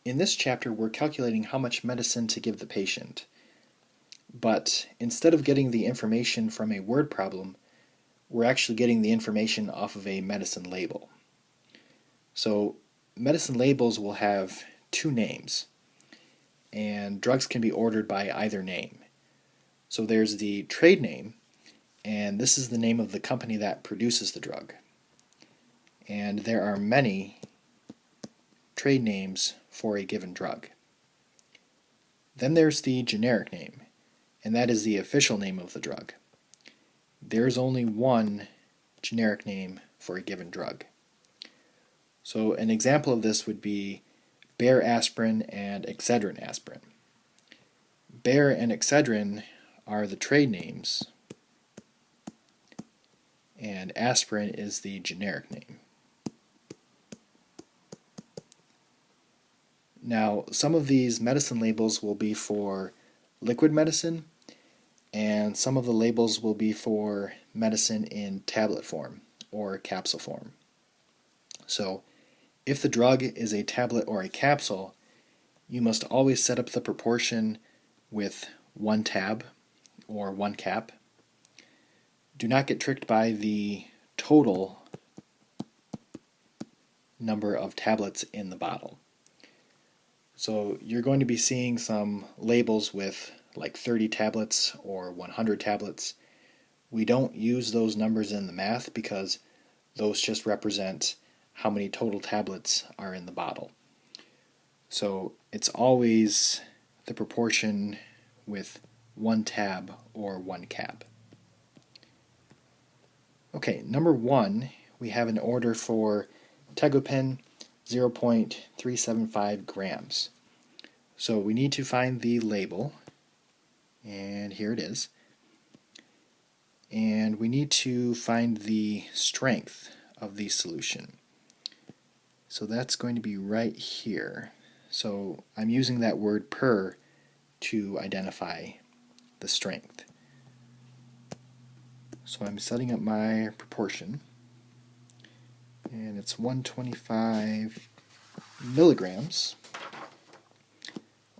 In this chapter, we're calculating how much medicine to give the patient. But instead of getting the information from a word problem, we're actually getting the information off of a medicine label. So medicine labels will have two names, and drugs can be ordered by either name. So there's the trade name, and this is the name of the company that produces the drug. And there are many trade names for a given drug. Then there's the generic name, and that is the official name of the drug. There's only one generic name for a given drug. So an example of this would be Bayer aspirin and Excedrin aspirin. Bayer and Excedrin are the trade names, and aspirin is the generic name. Now, some of these medicine labels will be for liquid medicine, and some of the labels will be for medicine in tablet form or capsule form. So, if the drug is a tablet or a capsule, you must always set up the proportion with 1 tab or 1 cap. Do not get tricked by the total number of tablets in the bottle. So you're going to be seeing some labels with like 30 tablets or 100 tablets. We don't use those numbers in the math because those just represent how many total tablets are in the bottle. So it's always the proportion with 1 tab or 1 cap. Okay, number 1, we have an order for Tegopin 0.375 grams. So we need to find the label, and here it is. And we need to find the strength of the solution. So that's going to be right here. So I'm using that word per to identify the strength. So I'm setting up my proportion, and it's 125 milligrams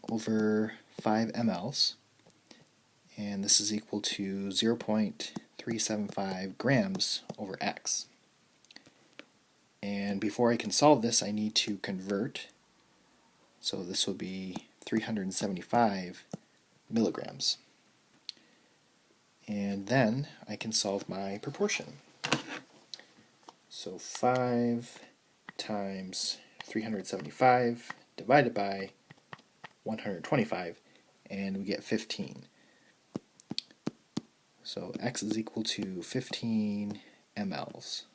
over 5 mLs, and this is equal to 0.375 grams over x. And before I can solve this, I need to convert. So this will be 375 milligrams. And then I can solve my proportion. So 5 times 375 divided by 125, and we get 15. So x is equal to 15 mLs.